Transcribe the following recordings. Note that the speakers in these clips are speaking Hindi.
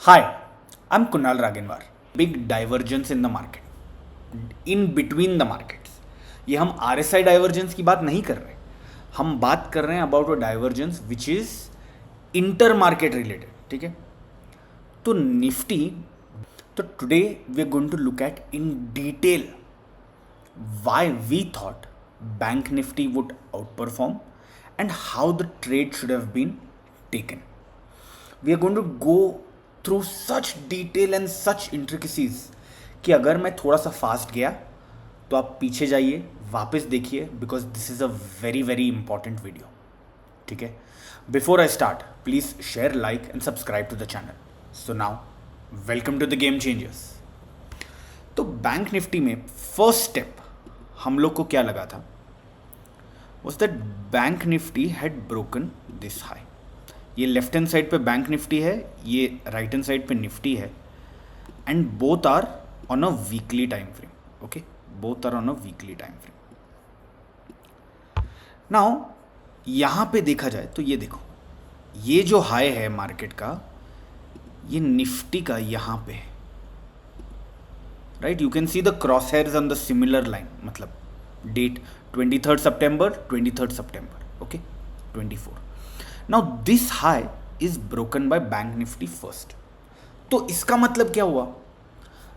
Hi, I'm Kunal Raginwar. Big divergence in the market, in between the markets. ये हम RSI डाइवर्जेंस की बात नहीं कर रहे, हम बात कर रहे हैं about a divergence which is inter market related. ठीक है, तो निफ्टी, तो today we are going to look at in detail why we thought bank nifty would outperform and how the trade should have been taken. We are going to go through such detail and such intricacies कि अगर मैं थोड़ा सा फास्ट गया तो आप पीछे जाइए, वापस देखिए, because this is a very very important video. ठीक है, before I start please share, like and subscribe to the channel. So now welcome to the game changers. तो बैंक निफ्टी में फर्स्ट स्टेप हम लोग को क्या लगा था was that bank Nifty had broken this high. ये लेफ्ट हैंड साइड पे बैंक निफ्टी है, ये राइट हैंड साइड पे निफ्टी है, and both are on a weekly time frame. Okay, both are on a weekly time frame. Now यहाँ पे देखा जाए तो ये देखो, ये जो हाई है मार्केट का, ये निफ्टी का यहाँ पे है. Right, you can see the cross hairs on the similar line, मतलब date 23rd September, 23rd September, okay, 24. Now this high is broken by bank Nifty first. तो इसका मतलब क्या हुआ,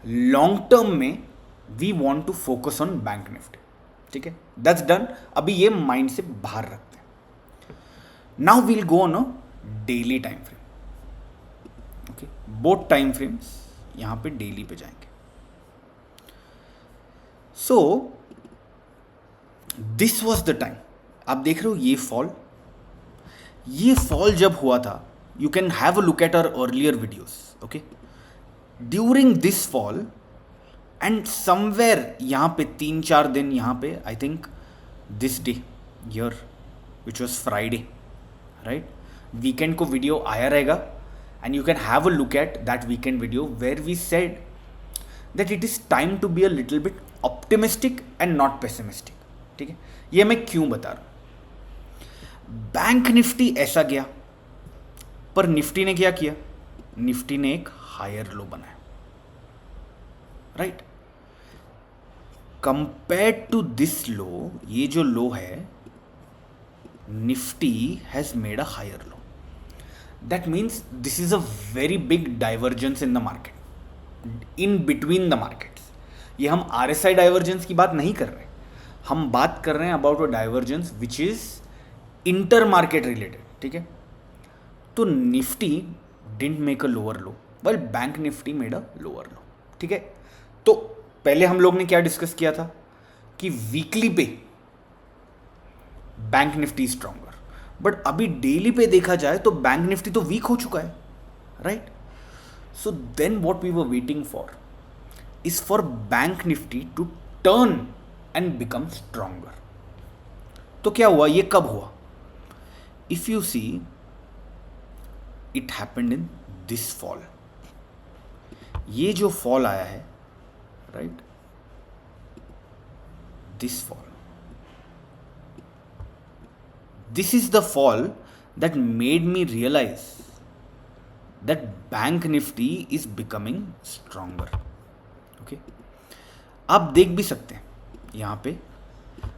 लॉन्ग टर्म में we want to focus on bank Nifty. ठीक है, दैट्स डन. अभी ये माइंड से बाहर रखते हैं. Now we'll go on a daily time frame. Okay, both time frames यहां पे डेली पे जाएंगे. So this was the time. आप देख रहे हो ये फॉल जब हुआ था, you can have a look at our earlier videos. Okay, during this fall and somewhere यहाँ पे 3-4 दिन यहाँ पे, I think this day yeah which was Friday, right, weekend को वीडियो आया रहेगा and you can have a look at that weekend video where we said that it is time to be a little bit optimistic and not pessimistic. ठीक है, ये मैं क्यों बता रहा हूं. बैंक निफ्टी ऐसा गया, पर निफ्टी ने क्या किया, निफ्टी ने एक हायर लो बनाया. Right, compare to this low, ये जो लो है, Nifty has made a higher low. That means this is a very big divergence in the market, in between the markets. ये हम RSI डाइवर्जेंस की बात नहीं कर रहे, हम बात कर रहे हैं about a divergence which is inter market related. ठीक है, तो Nifty didn't make a lower low well bank Nifty made a lower लो. ठीक है, तो पहले हम लोग ने क्या डिस्कस किया था कि वीकली पे बैंक निफ्टी स्ट्रॉन्गर, बट अभी डेली पे देखा जाए तो बैंक निफ्टी तो वीक हो चुका है. Right, so then what we were waiting for is for bank Nifty to turn and become stronger. तो क्या हुआ, ये कब हुआ, if you see it happened in this fall. ये जो फॉल आया है, right, this fall, this is the fall that made me realise that bank Nifty is becoming stronger. Okay, आप देख भी सकते हैं यहाँ पे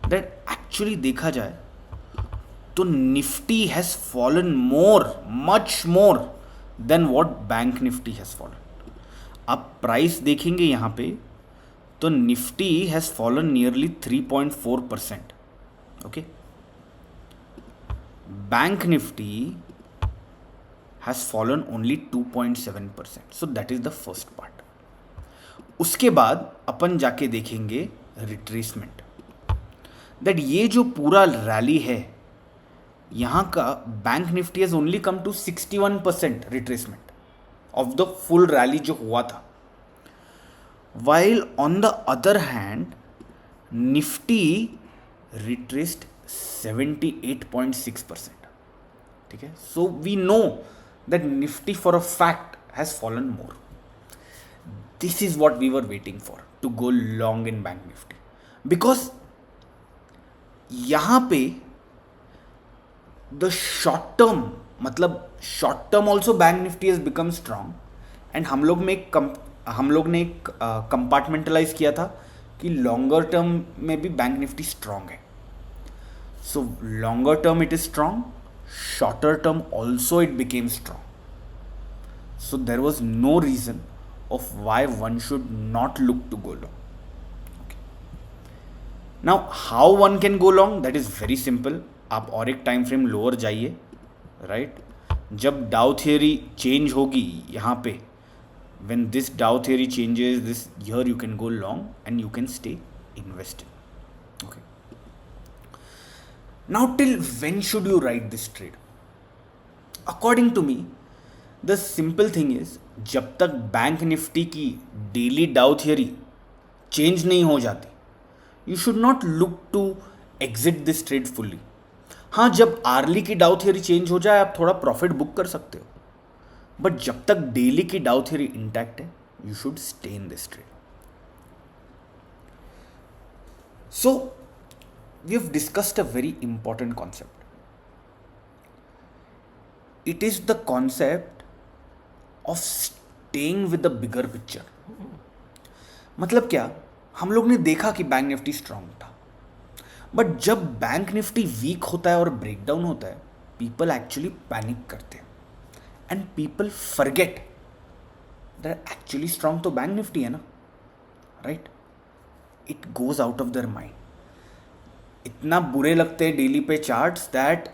दैट एक्चुअली देखा जाए तो Nifty has fallen more, much more than what bank Nifty has fallen. आप प्राइस देखेंगे यहाँ पे तो Nifty has fallen nearly 3.4%. Okay, bank Nifty has fallen only 2.7%. So that is the first part. उसके बाद अपन जाके देखेंगे रिट्रेसमेंट, दैट ये जो पूरा रैली है यहाँ का, Bank Nifty has only come to 61% retracement of the full rally जो हुआ था, while on the other hand Nifty retraced 78.6%. ठीक है, so we know that Nifty for a fact has fallen more. This is what we were waiting for to go long in bank Nifty, because यहाँ पे द शॉर्ट टर्म, मतलब short term also bank Nifty has become strong and हम लोग ने एक कंपार्टमेंटलाइज किया था कि लॉन्गर टर्म में भी बैंक निफ्टी स्ट्रांग है. So longer term it is strong, shorter term also it became strong. So there was no reason of why one should not look to go long. Okay. Now how one can go long, that is very simple. आप और एक टाइम फ्रेम लोअर जाइए, राइट. जब डाउ थियरी चेंज होगी यहाँ पे, when this Dow theory changes, this here you can go long and you can stay invested. Okay. Now till when should you write this trade? According to me, the simple thing is, जब तक बैंक निफ्टी की डेली डाउ थियरी चेंज नहीं हो जाती, you should not look to exit this trade fully. हाँ, जब आर्ली की डाउ थियरी चेंज हो जाए आप थोड़ा प्रॉफिट बुक कर सकते हो, बट जब तक डेली की डाउ थियरी इंटैक्ट है, you should stay in this trade. So we have discussed a very important concept. It is the concept of staying with the bigger picture. मतलब क्या, हम लोग ने देखा कि बैंक निफ्टी स्ट्रांग था, बट जब बैंक निफ्टी वीक होता है और ब्रेकडाउन होता है, पीपल एक्चुअली पैनिक करते हैं and people forget that actually strong तो बैंक निफ्टी है ना, right. It goes out of their mind. इतना बुरे लगते हैं डेली पे चार्ट्स दैट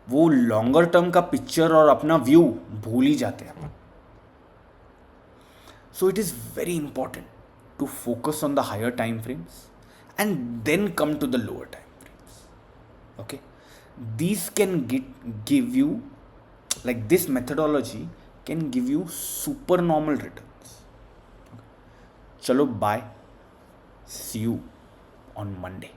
वो लॉन्गर टर्म का पिक्चर और अपना व्यू भूल ही जाते हैं. So it is very important to focus on the higher time frames and then come to the lower time frames. Okay, these can give you, like this methodology can give you super normal returns. चलो bye, see you on Monday.